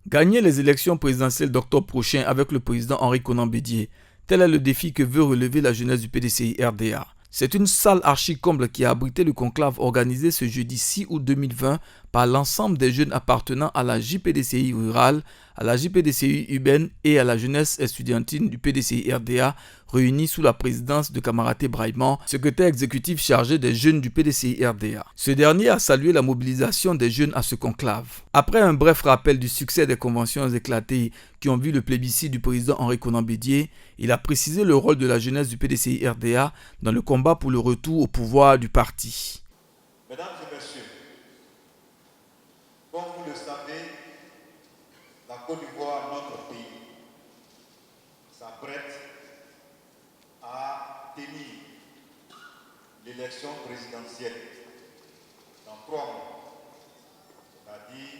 Gagner les élections présidentielles d'octobre prochain avec le président Henri Konan Bédié, tel est le défi que veut relever la jeunesse du PDCI-RDA. C'est une salle archi-comble qui a abrité le conclave organisé ce jeudi 6 août 2020 par l'ensemble des jeunes appartenant à la JPDCI rurale, à la JPDCI urbaine et à la jeunesse estudiantine du PDCI-RDA réunis sous la présidence de Kamaraté Brahimand, secrétaire exécutif chargé des jeunes du PDCI-RDA. Ce dernier a salué la mobilisation des jeunes à ce conclave. Après un bref rappel du succès des conventions éclatées qui ont vu le plébiscite du président Henri Konan Bédié, il a précisé le rôle de la jeunesse du PDCI-RDA dans le combat pour le retour au pouvoir du parti. Mesdames et messieurs, comme vous le savez, la Côte d'Ivoire, notre pays, s'apprête à tenir l'élection présidentielle dans 3 mois, c'est-à-dire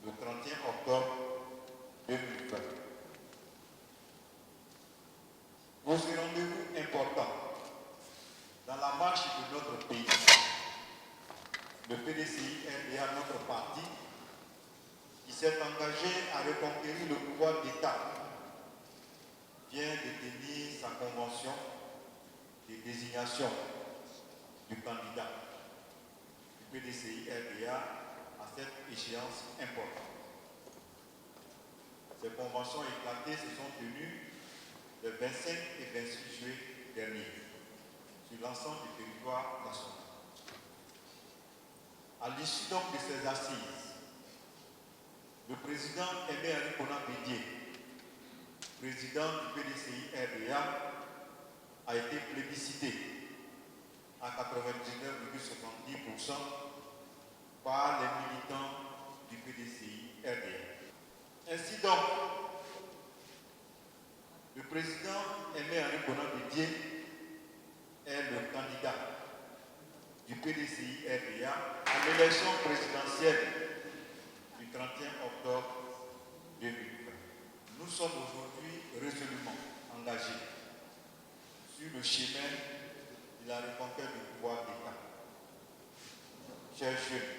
le 31 octobre 2020. Pour ce rendez-vous important dans la marche de notre pays, le PDCI-RDA, notre parti, qui s'est engagé à reconquérir le pouvoir d'État, vient de tenir sa convention de désignation du candidat du PDCI-RDA à cette échéance importante. Ces conventions éclatées se sont tenues le 25 et 26 juillet dernier sur l'ensemble du territoire national. À l'issue donc de ces assises, le président Aimé Henri Konan Bédié, président du PDCI-RDA, a été plébiscité à 99,70% par les militants du PDCI-RDA. Ainsi donc, le président Aimé Henri Konan Bédié est le candidat du PDCI-RDA à l'élection présidentielle du 31 octobre 2020. Nous sommes aujourd'hui résolument engagés sur le chemin de la reconquête du pouvoir d'État. Chers jeunes,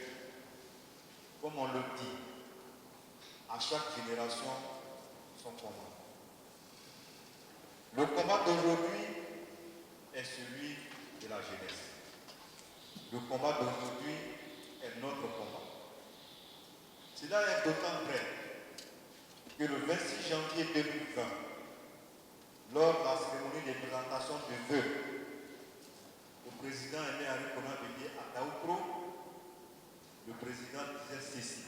comme on le dit, à chaque génération son combat. Le combat d'aujourd'hui est celui de la jeunesse. Le combat d'aujourd'hui est notre combat. Cela est d'autant vrai que le 26 janvier 2020, lors de la cérémonie de présentation de vœux, le président Aimé Henri Konan Bédié à Taoukro, le président disait ceci: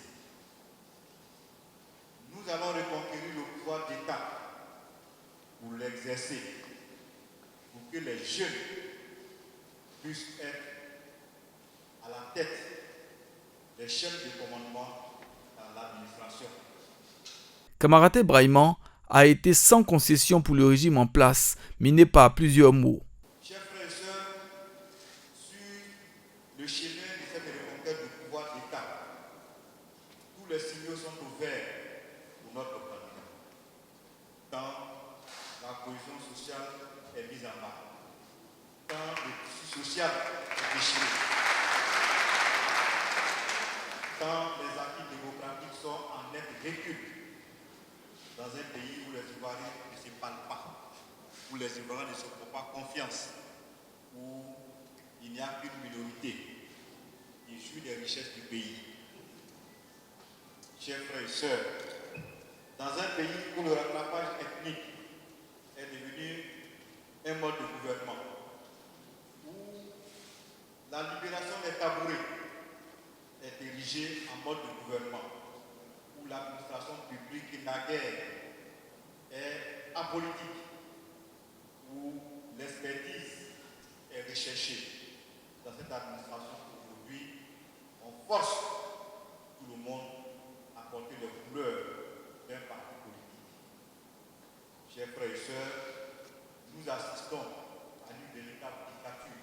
nous allons reconquérir le pouvoir d'État pour l'exercer, pour que les jeunes puissent être à la tête des chefs de commandement dans l'administration. Kamaraté Brahimand a été sans concession pour le régime en place, miné par plusieurs mots. Chers frères et sœurs, sur le chemin de cette reconquête du pouvoir d'État, tous les signaux sont ouverts pour notre candidat. Tant la cohésion sociale est mise en marche, tant le tissu social est déchiré, tant les acquis démocratiques sont en net recul dans un pays où les Ivoiriens ne se parlent pas, où les Ivoiriens ne se font pas confiance, où il n'y a qu'une minorité qui jouit des richesses du pays. Chers frères et sœurs, dans un pays où le rattrapage ethnique est devenu un mode de gouvernement, où la libération des tabourets est érigée en mode de gouvernement, où l'administration publique naguère est apolitique, où l'expertise est recherchée dans cette administration. Aujourd'hui, on force tout le monde à porter les couleurs d'un parti politique. Chers frères et sœurs, nous assistons à une véritable dictature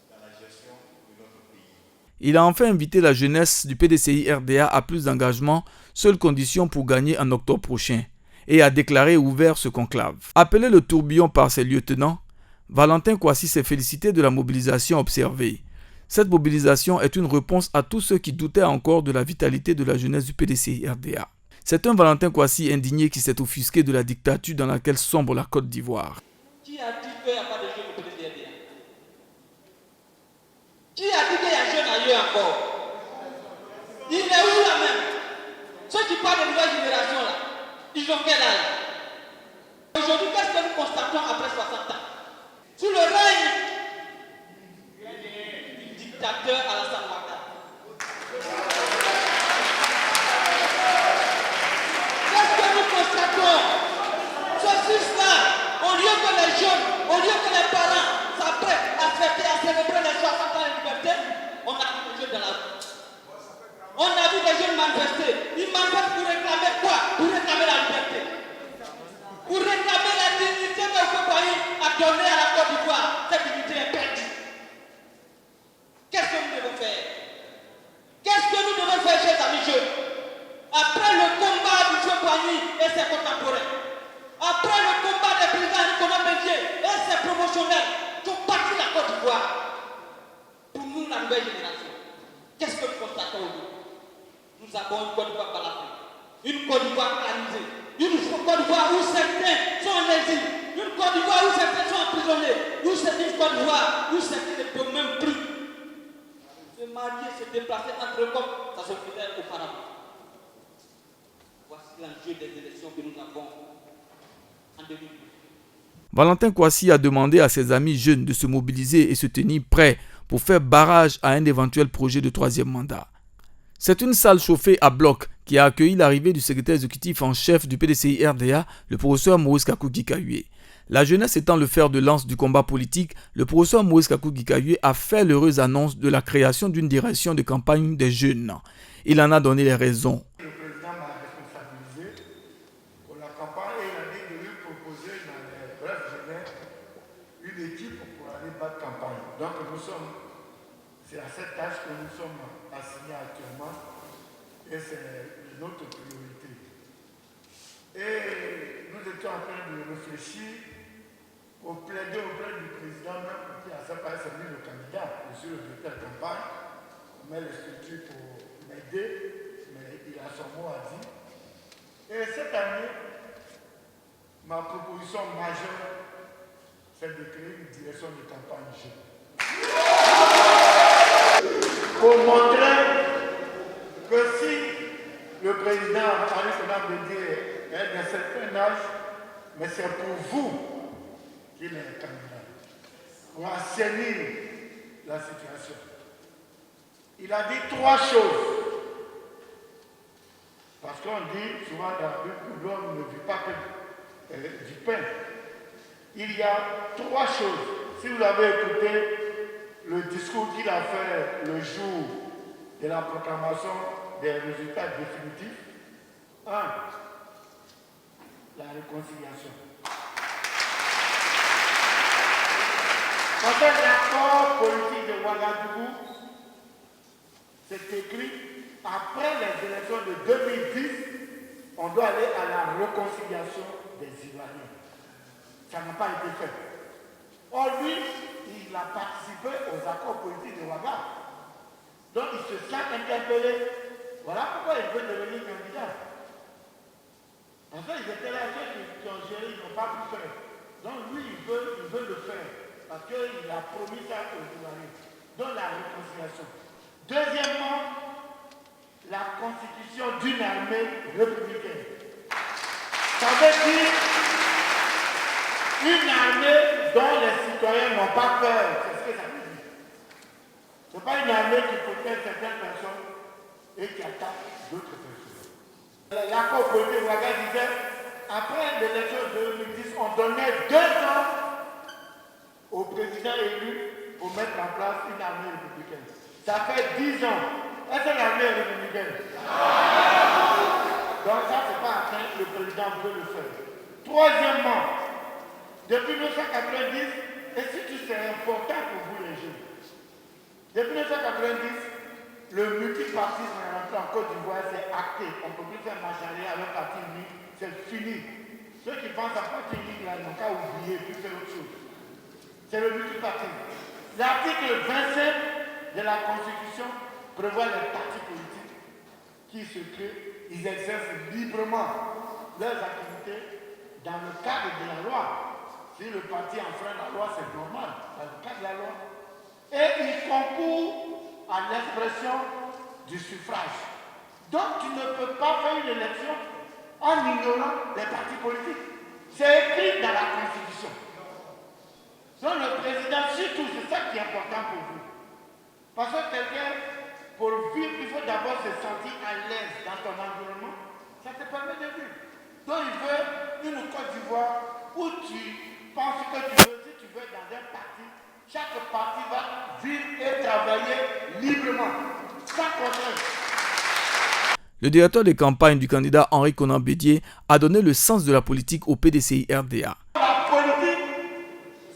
dans la gestion de notre pays. Il a enfin invité la jeunesse du PDCI-RDA à plus d'engagement, seule condition pour gagner en octobre prochain, et a déclaré ouvert ce conclave. Appelé le tourbillon par ses lieutenants, Valentin Kouassi s'est félicité de la mobilisation observée. Cette mobilisation est une réponse à tous ceux qui doutaient encore de la vitalité de la jeunesse du PDCI-RDA. C'est un Valentin Kouassi indigné qui s'est offusqué de la dictature dans laquelle sombre la Côte d'Ivoire. Qui a dit qu'il n'y a pas de jeunes au PDCRDA? Qui a dit qu'il y a jeunes ailleurs encore? Il est où là même? Ceux qui parlent de nouvelle génération là, ils ont quel âge? Aujourd'hui, qu'est-ce que nous constatons après 60 ans? Sous le règne du dictateur Alassane Ouattara. Qu'est-ce que nous constatons? Ce fils-là, au lieu que les jeunes, au lieu que les parents s'apprêtent à fêter, à célébrer les 60 ans de liberté, on a vu des jeunes dans la rue. On a vu des jeunes manifester. Ils manifestent pour réclamer quoi? Pour réclamer la liberté. Pour réclamer la dignité que le pays a donnée à la Côte d'Ivoire. Cette dignité est perdue. Qu'est-ce que nous devons faire? Qu'est-ce que nous devons faire, chers amis jeunes? Après le combat du Joe Boigny et ses contemporains, après le combat des présidents Nicolas Bédier et ses promotionnels qui ont bâti la Côte d'Ivoire, pour nous, la nouvelle génération, qu'est-ce que nous constatons aujourd'hui? Nous avons une Côte d'Ivoire balafrée, une Côte d'Ivoire paralysée, une Côte d'Ivoire où certains sont en exil, une Côte d'Ivoire où certains sont emprisonnés, une Côte d'Ivoire où certains ne peuvent même plus se marier, se déplacer entre eux comme ça se faisait auparavant. Voici l'enjeu des élections que nous avons en 2012. Valentin Kouassi a demandé à ses amis jeunes de se mobiliser et se tenir prêts pour faire barrage à un éventuel projet de troisième mandat. C'est une salle chauffée à bloc qui a accueilli l'arrivée du secrétaire exécutif en chef du PDCI-RDA, le professeur Maurice Kakou-Gikayue. La jeunesse étant le fer de lance du combat politique, le professeur Maurice Kakou-Gikayue a fait l'heureuse annonce de la création d'une direction de campagne des jeunes. Il en a donné les raisons. Le président m'a responsabilisé pour la campagne et il a dit de lui proposer dans les brefs délais une équipe pour aller battre campagne. Donc c'est à cette tâche que nous sommes assignés actuellement et c'est notre priorité. Et nous étions en train de réfléchir pour plaider auprès du président même pour qu'il a sa part, c'est lui le candidat, je suis le directeur de campagne, on met les structures pour m'aider, mais il a son mot à dire. Et cette année, ma proposition majeure, c'est de créer une direction de campagne jeune. Pour montrer que si le président Henri Konan Bédié est d'un certain âge, mais c'est pour vous qu'il est un candidat, pour assainir la situation. Il a dit 3 choses. Parce qu'on dit souvent dans la Bible que l'homme ne vit pas que du pain. Il y a 3 choses. Si vous avez écouté le discours qu'il a fait le jour de la proclamation des résultats définitifs, 1. La réconciliation. Quand l'accord politique de Ouagadougou, c'est écrit, après les élections de 2010, on doit aller à la réconciliation des Ivoiriens. Ça n'a pas été fait. Or, lui, il a participé aux accords politiques de Ouagadougou. Donc, il se sent interpellé. Voilà pourquoi il veut devenir candidat. En fait, ils étaient là, ceux qui ont géré, ils n'ont pas pu faire. Donc, lui, il veut le faire. Parce qu'il a promis ça aux Ivoiriens. Donc, la réconciliation. Deuxièmement, la constitution d'une armée républicaine. Ça veut dire une armée dont les citoyens n'ont pas peur. C'est ce que ça veut dire. Ce n'est pas une armée qui protège certaines personnes et qui attaque d'autres personnes. L'accord politique Ouaga disait, après l'élection de 2010, on donnait 2 ans au président élu pour mettre en place une armée républicaine. Ça fait 10 ans. Est-ce que l'armée est républicaine? Donc ça, c'est pas atteint, le président veut le faire. Troisièmement, depuis 1990, et si c'est important pour vous les jeunes, depuis 1990, le multipartisme est rentré en Côte d'Ivoire, c'est acté. On ne peut plus faire marche arrière avec parti unique, c'est fini. Ceux qui pensent à parti unique, là, n'ont qu'à oublier, puis faire autre chose. C'est le multipartisme. L'article 25 de la Constitution prévoit les partis politiques qui se créent ils exercent librement leurs activités dans le cadre de la loi. Si le parti enfreint la loi, c'est normal, dans le cadre de la loi. Et ils concourent à l'expression du suffrage. Donc tu ne peux pas faire une élection en ignorant les partis politiques. C'est écrit dans la Constitution. Donc le président, surtout, c'est ça qui est important pour vous. Parce que quelqu'un, pour vivre, il faut d'abord se sentir à l'aise dans ton environnement. Ça te permet de vivre. Donc il veut une Côte d'Ivoire où tu penses que tu veux, si tu veux être dans un parti, chaque parti va vivre et travailler librement, sans contrainte. Le directeur de campagne du candidat Henri Konan Bédié a donné le sens de la politique au PDCI-RDA. La politique,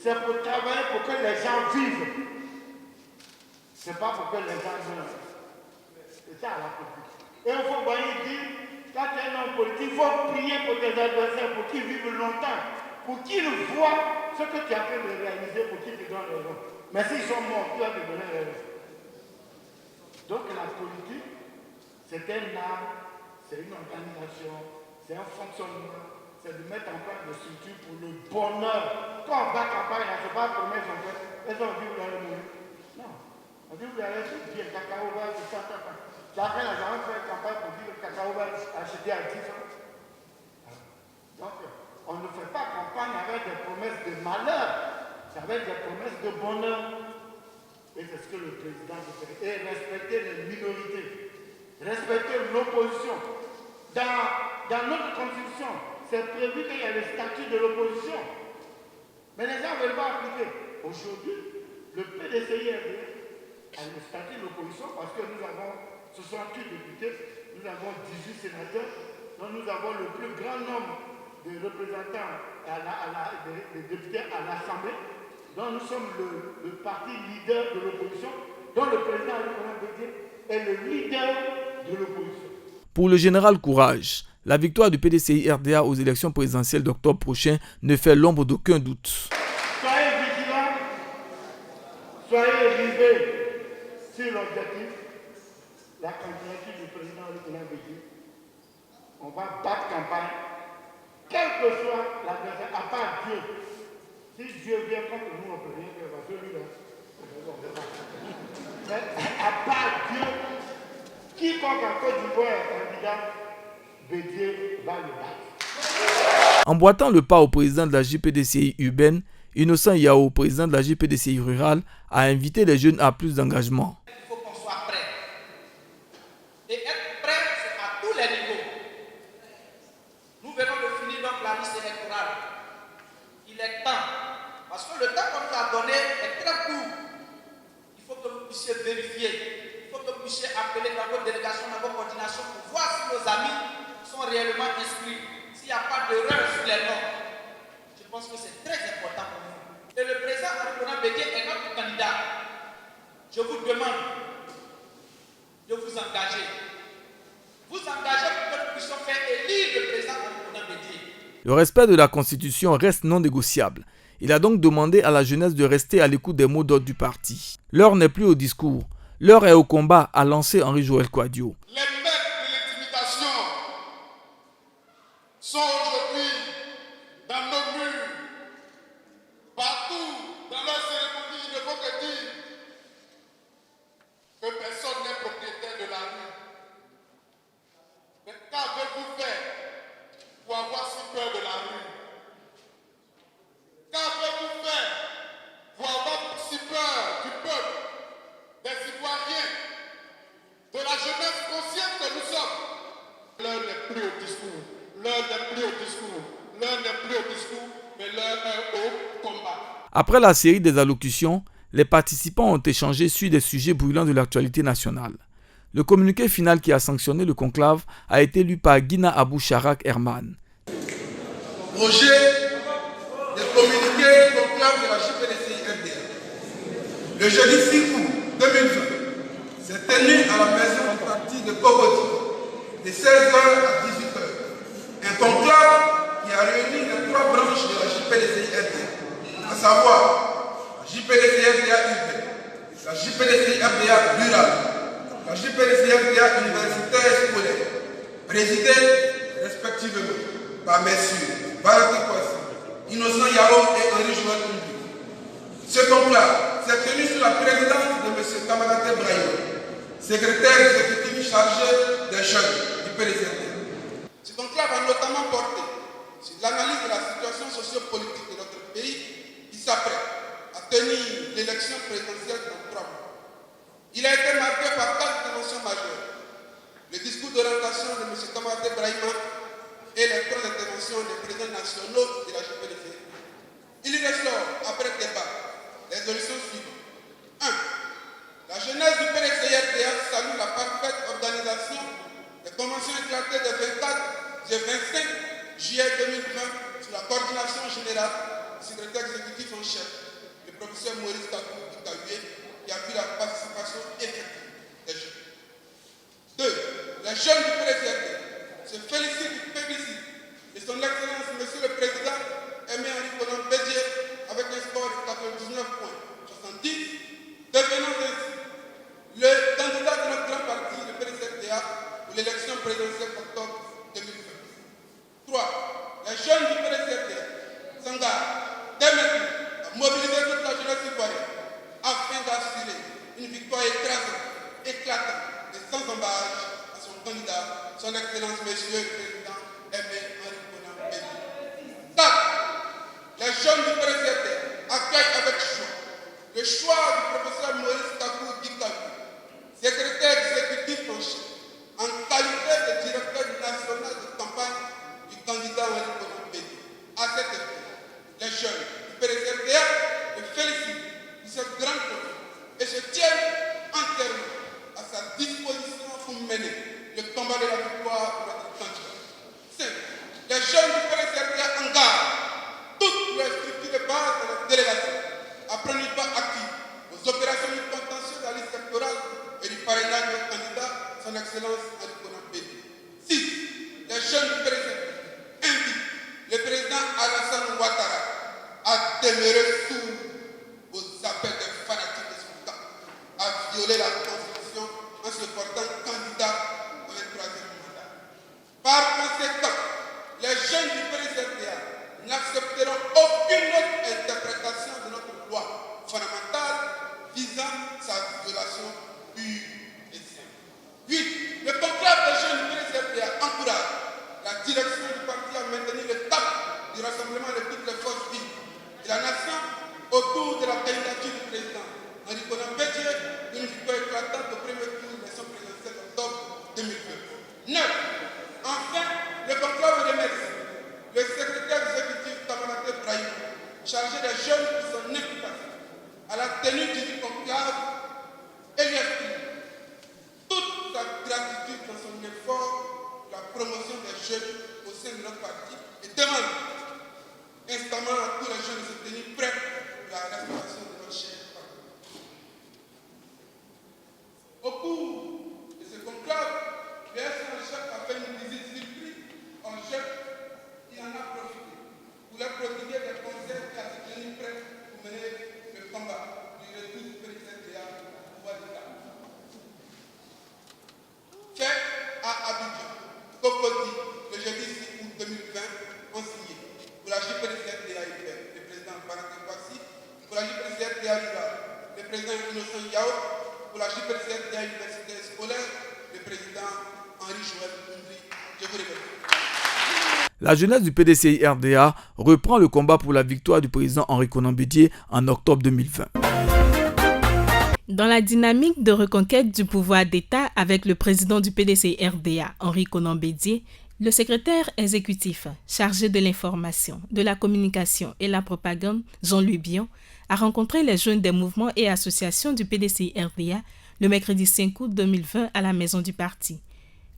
c'est pour travailler pour que les gens vivent. Ce n'est pas pour que les gens meurent. C'est ça la politique. Et il faut dire, quand tu es un homme politique, il faut prier pour tes adversaires, pour qu'ils vivent longtemps, pour qu'ils voient ce que tu as fait de réaliser, pour qu'ils te donnent raison. Mais s'ils sont morts, tu vas te donner raison. Donc la politique, c'est un art, c'est une organisation, c'est un fonctionnement, c'est de mettre en place des structures pour le bonheur. Quand on va campagne, on ne se pas promettre, on fait, est-ce qu'on dit vous allez mourir? Non. On dit vous allez tout dire, cacao va, c'est ça. Chacun a jamais fait une campagne pour dire que le cacao va acheter à 10 ans. Donc, on ne fait pas campagne avec des promesses de malheur, c'est avec des promesses de bonheur. Et c'est ce que le président veut faire. Et respecter les minorités. Respecter l'opposition. Dans notre constitution, c'est prévu qu'il y a le statut de l'opposition. Mais les gens ne veulent pas appliquer. Aujourd'hui, le PDCI a le statut de l'opposition parce que nous avons 68 députés, nous avons 18 sénateurs, donc nous avons le plus grand nombre de représentants, de députés à l'Assemblée. Donc nous sommes le parti leader de l'opposition, dont le président Henri Bédié est le leader de l'opposition. Pour le général Courage, la victoire du PDCI-RDA aux élections présidentielles d'octobre prochain ne fait l'ombre d'aucun doute. Soyez vigilants, soyez rivés sur l'objectif, la candidature du président Henri Bédié. On va battre campagne, quel que soit l'adversaire, à part Dieu. Si Dieu vient contre nous, on ne peut rien faire, parce que lui, là, mais à part Dieu, quiconque en Côte d'Ivoire est candidat, Bédié va le battre. En boitant le pas au président de la JPDCI urbaine, Innocent Yao, président de la JPDCI rurale, a invité les jeunes à plus d'engagement. Il faut qu'on soit prêt. Et être prêt, c'est à tous les niveaux. Nous venons de finir donc la liste électorale. Il est temps. Parce que le temps qu'on nous a donné est très court. Il faut que vous puissiez vérifier. Il faut que vous puissiez appeler dans vos délégations, dans vos coordinations pour voir si nos amis sont réellement inscrits. S'il n'y a pas d'erreur sur les noms. Je pense que c'est très important pour nous. Et le président Henri Konan Bédié est notre candidat. Je vous demande de vous engager. Vous engager pour que nous puissions faire élire le président Henri Konan Bédié. Le respect de la Constitution reste non négociable. Il a donc demandé à la jeunesse de rester à l'écoute des mots d'ordre du parti. L'heure n'est plus au discours, l'heure est au combat, a lancé Henri-Joël Kouadio. Les maîtres de l'intimidation sont aujourd'hui dans nos murs, partout, dans leurs cérémonies. Il ne faut que dire que personne n'est propriétaire de la rue. Mais qu'avez-vous fait pour avoir si peur de la rue? Qu'avez-vous fait pour avoir si peur du peuple, des citoyens, de la jeunesse consciente que nous sommes? L'heure n'est plus au discours, l'heure n'est plus au discours, l'heure n'est plus au discours, mais l'heure est au combat. Après la série des allocutions, les participants ont échangé sur des sujets brûlants de l'actualité nationale. Le communiqué final qui a sanctionné le conclave a été lu par Guina Abou Charak Herman. Projet de communiqué conclave de la JPDCI-RDA. Le jeudi 6 août 2020, s'est tenu à la maison en partie de Kogodi, de 16h à 18h. Un conclave qui a réuni les trois branches de la JPDCI-RDA, à savoir la JPDCI-RDA urbaine, la JPDCI-RDA rurale, la JPDCI-RDA universitaire scolaire, présidés respectivement par messieurs Baraki Kwasi, Innocent Yao et Henri Joël Koundou. Ce conclave s'est tenu sous la présidence de M. Kamagaté Brahim, secrétaire exécutif chargé des jeunes du PDCRDA. Ce conclave a notamment porté sur l'analyse de la situation sociopolitique de notre pays qui s'apprête à tenir l'élection présidentielle dans 3 mois. Il a été marqué par 4 dimensions majeures. Le discours d'orientation de M. Kamagaté Brahim et les 3 interventions des présidents nationaux de la JPDC. Il y ressort, après débat, les résolutions suivantes. 1. La jeunesse du PDCRDA salue la parfaite organisation des conventions éclatées des 24 et 25 juillet 2020 sous la coordination générale du secrétaire exécutif en chef, le professeur Maurice Kakou Ikaoué, qui a vu la participation effective des jeunes. 2. Les jeunes du PDCRDA se félicitent du plébiscite de son Excellence, Monsieur le Président Aimé Henri Konan Bédié, avec un score de 99,70, devenant ainsi le candidat de notre grand parti, le PDCRDA, pour l'élection présidentielle d'octobre 2020. 3. Les jeunes du PDCRDA s'engagent dès maintenant à mobiliser toute la jeunesse ivoirienne afin d'assurer une victoire éclatante et sans embâche à son candidat, son Excellence, Monsieur le Président Aimé Henri Konan Bédié. 4. Les jeunes du PDCRDA accueillent avec choix le choix du professeur Maurice Kakou Ikaoué, secrétaire exécutif en chef, en qualité de directeur national de campagne du candidat Henri Konan Bédié. À cet effet, les jeunes du PDCRDA le félicitent pour cette grande projet et se tiennent entièrement à sa disposition pour mener le combat de la victoire de notre candidat. 5. Les jeunes du PDCRDA engagent toutes les structures de base de notre délégation à prendre une part active aux opérations du contentieux de la liste électorale et du parrainage de notre candidat, son Excellence Henri Konan Bédié. 6. Les jeunes du PDCRDA invitent le président Alassane Ouattara à demeurer sourd aux appels des fanatiques de son camp, à violer la Constitution en se portant candidat au 23e mandat. Par conséquent, les jeunes du PDCRDA n'accepteront aucune autre interprétation de notre loi fondamentale visant sa violation pure et simple. 8. Le conclave des jeunes du PDCRDA encourage la direction du parti à maintenir le cap du rassemblement de toutes les forces vives de la nation autour de la candidature du président Henri Konan Bédié d'une victoire éclatante au premier tour de l'élection présidentielle d'octobre 2020. 9. Enfin, le conclave remercie le secrétaire exécutif Kamagaté Brahim, chargé des jeunes pour son implication à la tenue du conclave et lui exprime toute sa gratitude dans son effort pour la promotion des jeunes au sein de notre parti et demande instamment à tous les jeunes de se tenir prêts pour la restauration de notre cher parti. Au cours de ce conclave, le SNHF a fait une visite surprise en chef. Il en a profité pour leur prodiguer des conseils et à se tenir prêts pour mener le combat du retour du PDCRDA au pouvoir d'État. Fait à Abidjan, Cocody, le jeudi 6 août 2020, ont signé pour la JPDCRDA le président Baraki Kwasi, pour la JPDCRDA le président Innocent Yao, pour la JPDCRDA universitaire scolaire, le président Henri Joël Koundou. Je vous remercie. La jeunesse du PDCI-RDA reprend le combat pour la victoire du président Henri Konan Bédié en octobre 2020. Dans la dynamique de reconquête du pouvoir d'État avec le président du PDCI-RDA, Henri Konan Bédié, le secrétaire exécutif chargé de l'information, de la communication et la propagande, Jean-Louis Bion, a rencontré les jeunes des mouvements et associations du PDCI-RDA le mercredi 5 août 2020 à la maison du parti.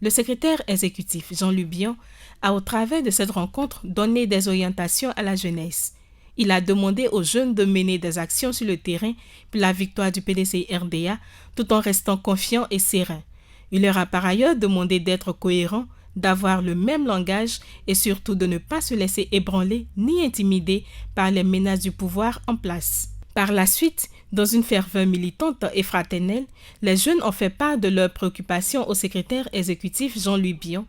Le secrétaire exécutif Jean-Louis Bion a, au travers de cette rencontre, donné des orientations à la jeunesse. Il a demandé aux jeunes de mener des actions sur le terrain pour la victoire du PDCI-RDA tout en restant confiants et sereins. Il leur a par ailleurs demandé d'être cohérents, d'avoir le même langage et surtout de ne pas se laisser ébranler ni intimider par les menaces du pouvoir en place. Par la suite, dans une ferveur militante et fraternelle, les jeunes ont fait part de leurs préoccupations au secrétaire exécutif Jean-Louis Bion,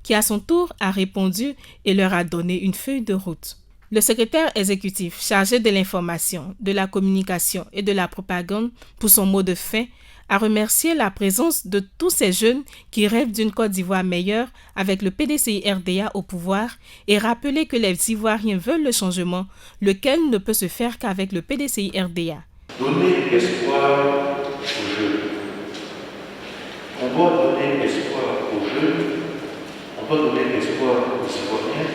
qui à son tour a répondu et leur a donné une feuille de route. Le secrétaire exécutif chargé de l'information, de la communication et de la propagande pour son mot de fin a remercié la présence de tous ces jeunes qui rêvent d'une Côte d'Ivoire meilleure avec le PDCI-RDA au pouvoir et rappelé que les Ivoiriens veulent le changement, lequel ne peut se faire qu'avec le PDCI-RDA. Donner espoir aux jeunes. On doit donner espoir aux jeunes, on doit donner espoir aux Ivoiriens,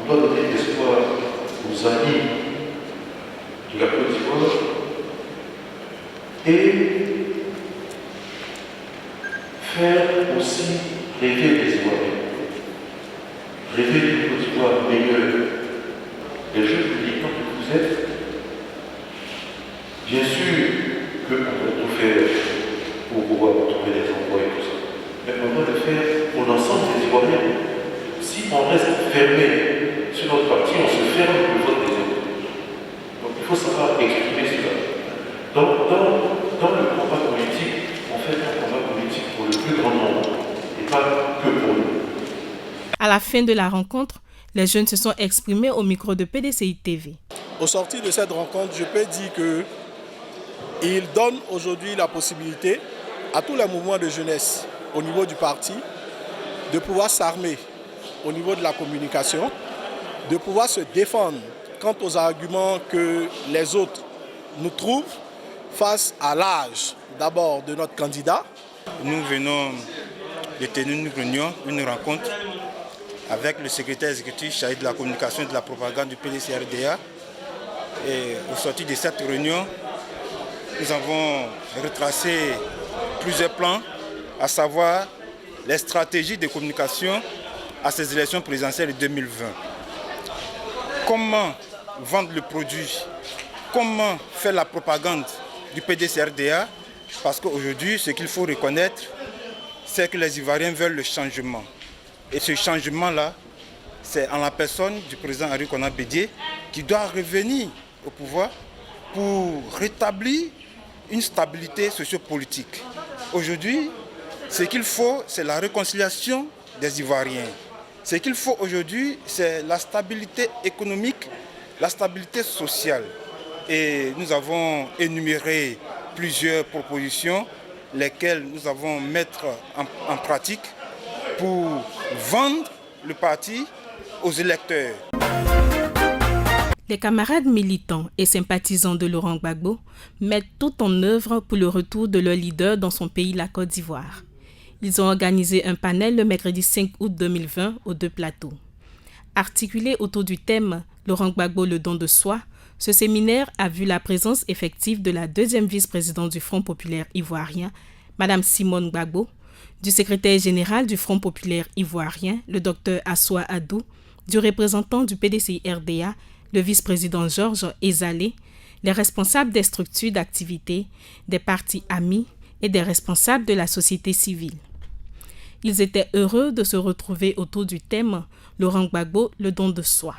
on doit donner espoir aux amis de la Côte d'Ivoire et faire aussi rêver les Ivoiriens, rêver d'une Côte d'Ivoire meilleure. Les jeunes militants que vous êtes, bien sûr qu'on doit tout faire pour pouvoir trouver des emplois et tout ça, mais on doit le faire pour l'ensemble des Ivoiriens. Si on reste fermé sur notre parti, on se ferme le vote des autres. Donc il faut savoir exprimer cela. Dans le combat politique, on fait un combat politique pour le plus grand nombre et pas que pour nous. À la fin de la rencontre, les jeunes se sont exprimés au micro de PDCI TV. Au sortir de cette rencontre, je peux dire qu'il donne aujourd'hui la possibilité à tous les mouvements de jeunesse au niveau du parti de pouvoir s'armer au niveau de la communication, de pouvoir se défendre quant aux arguments que les autres nous trouvent face à l'âge d'abord de notre candidat. Nous venons de tenir une réunion, une rencontre avec le secrétaire exécutif chargé de la communication et de la propagande du PDCI-RDA. Et au sortir de cette réunion, nous avons retracé plusieurs plans, à savoir les stratégies de communication à ces élections présidentielles de 2020. Comment vendre le produit, comment faire la propagande du PDCI-RDA, parce qu'aujourd'hui, ce qu'il faut reconnaître, c'est que les Ivoiriens veulent le changement. Et ce changement-là, c'est en la personne du président Henri Konan Bédié qui doit revenir au pouvoir pour rétablir une stabilité sociopolitique. Aujourd'hui, ce qu'il faut, c'est la réconciliation des Ivoiriens. Ce qu'il faut aujourd'hui, c'est la stabilité économique, la stabilité sociale. Et nous avons énuméré plusieurs propositions, lesquelles nous allons mettre en pratique pour vendre le parti aux électeurs. Les camarades militants et sympathisants de Laurent Gbagbo mettent tout en œuvre pour le retour de leur leader dans son pays, la Côte d'Ivoire. Ils ont organisé un panel le mercredi 5 août 2020 aux Deux Plateaux. Articulé autour du thème « Laurent Gbagbo, le don de soi », ce séminaire a vu la présence effective de la deuxième vice-présidente du Front populaire ivoirien, Mme Simone Gbagbo, du secrétaire général du Front populaire ivoirien, le Dr Assoua Adou, du représentant du PDCI-RDA, le vice-président Georges Ezalé, les responsables des structures d'activité, des partis amis et des responsables de la société civile. Ils étaient heureux de se retrouver autour du thème « Laurent Gbagbo, le don de soi ».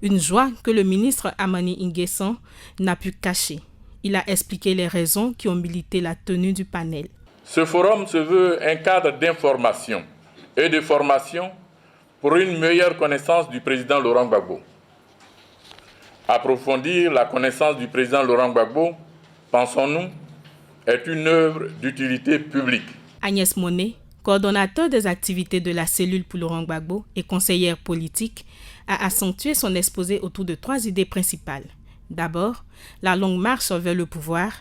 Une joie que le ministre Amani Nguessan n'a pu cacher. Il a expliqué les raisons qui ont milité la tenue du panel. Ce forum se veut un cadre d'information et de formation pour une meilleure connaissance du président Laurent Gbagbo. Approfondir la connaissance du président Laurent Gbagbo, pensons-nous, est une œuvre d'utilité publique. Agnès Monet, coordonnateur des activités de la cellule pour Laurent Gbagbo et conseillère politique, a accentué son exposé autour de 3 idées principales. D'abord, la longue marche vers le pouvoir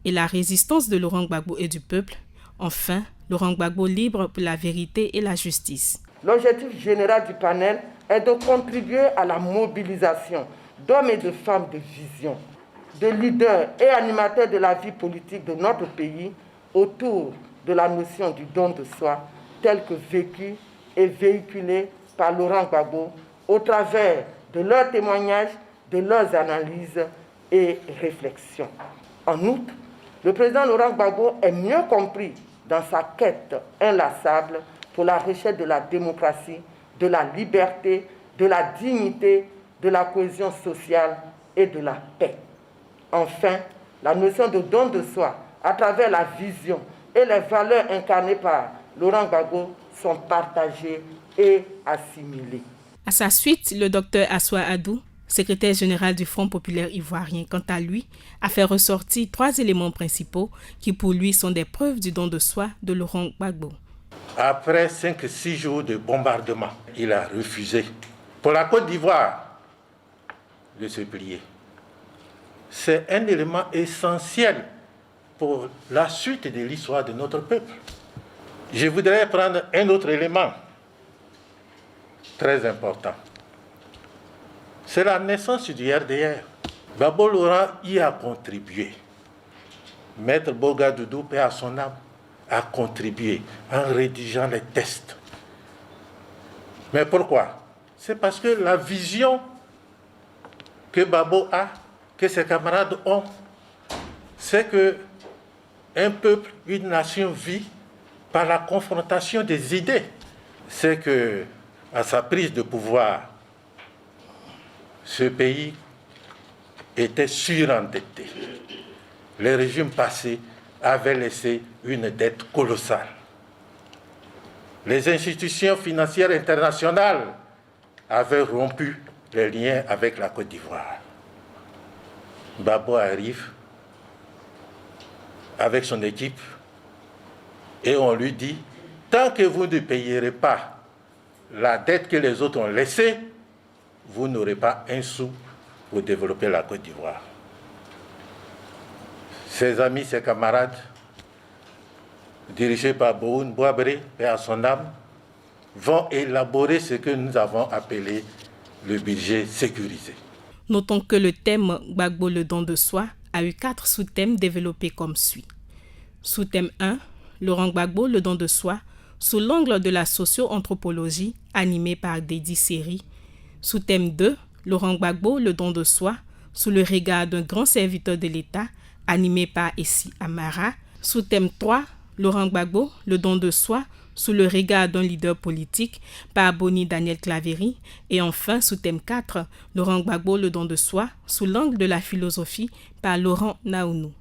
et la résistance de Laurent Gbagbo et du peuple. Enfin, Laurent Gbagbo libre pour la vérité et la justice. L'objectif général du panel est de contribuer à la mobilisation d'hommes et de femmes de vision, de leaders et animateurs de la vie politique de notre pays autour de la notion du don de soi, telle que vécue et véhiculée par Laurent Gbagbo au travers de leurs témoignages, de leurs analyses et réflexions. En outre, le président Laurent Gbagbo est mieux compris dans sa quête inlassable pour la recherche de la démocratie, de la liberté, de la dignité, de la cohésion sociale et de la paix. Enfin, la notion de don de soi, à travers la vision et les valeurs incarnées par Laurent Gbagbo, sont partagées et assimilés. À sa suite, le docteur Assoua Adou, secrétaire général du Front populaire ivoirien, quant à lui, a fait ressortir 3 éléments principaux qui pour lui sont des preuves du don de soi de Laurent Gbagbo. Après 5-6 jours de bombardement, il a refusé pour la Côte d'Ivoire de se plier. C'est un élément essentiel pour la suite de l'histoire de notre peuple. Je voudrais prendre un autre élément très important. C'est la naissance du RDR. Gbagbo Laurent y a contribué. Maître Boga Doudou, paix à son âme, a contribué en rédigeant les textes. Mais pourquoi? C'est parce que la vision que Gbagbo a, que ses camarades ont, c'est que un peuple, une nation vit par la confrontation des idées. C'est que, à sa prise de pouvoir, ce pays était surendetté. Les régimes passés avaient laissé une dette colossale. Les institutions financières internationales avaient rompu les liens avec la Côte d'Ivoire. Gbagbo arrive avec son équipe et on lui dit, tant que vous ne payerez pas la dette que les autres ont laissée, vous n'aurez pas un sou pour développer la Côte d'Ivoire. Ses amis, ses camarades, dirigés par Boun Boabré, paix à son âme, vont élaborer ce que nous avons appelé le budget sécurisé. Notons que le thème Gbagbo, le don de soi, a eu 4 sous-thèmes développés comme suit. Sous-thème 1, Laurent Gbagbo, le don de soi, sous l'angle de la socio-anthropologie, animé par Dédi Seri. Sous-thème 2, Laurent Gbagbo, le don de soi, sous le regard d'un grand serviteur de l'État, animé par Essi Amara. Sous-thème 3, Laurent Gbagbo, le don de soi, sous le regard d'un leader politique, par Boni Daniel Claveri. Et enfin, sous-thème 4, Laurent Gbagbo, le don de soi, sous l'angle de la philosophie, par Laurent Naounou.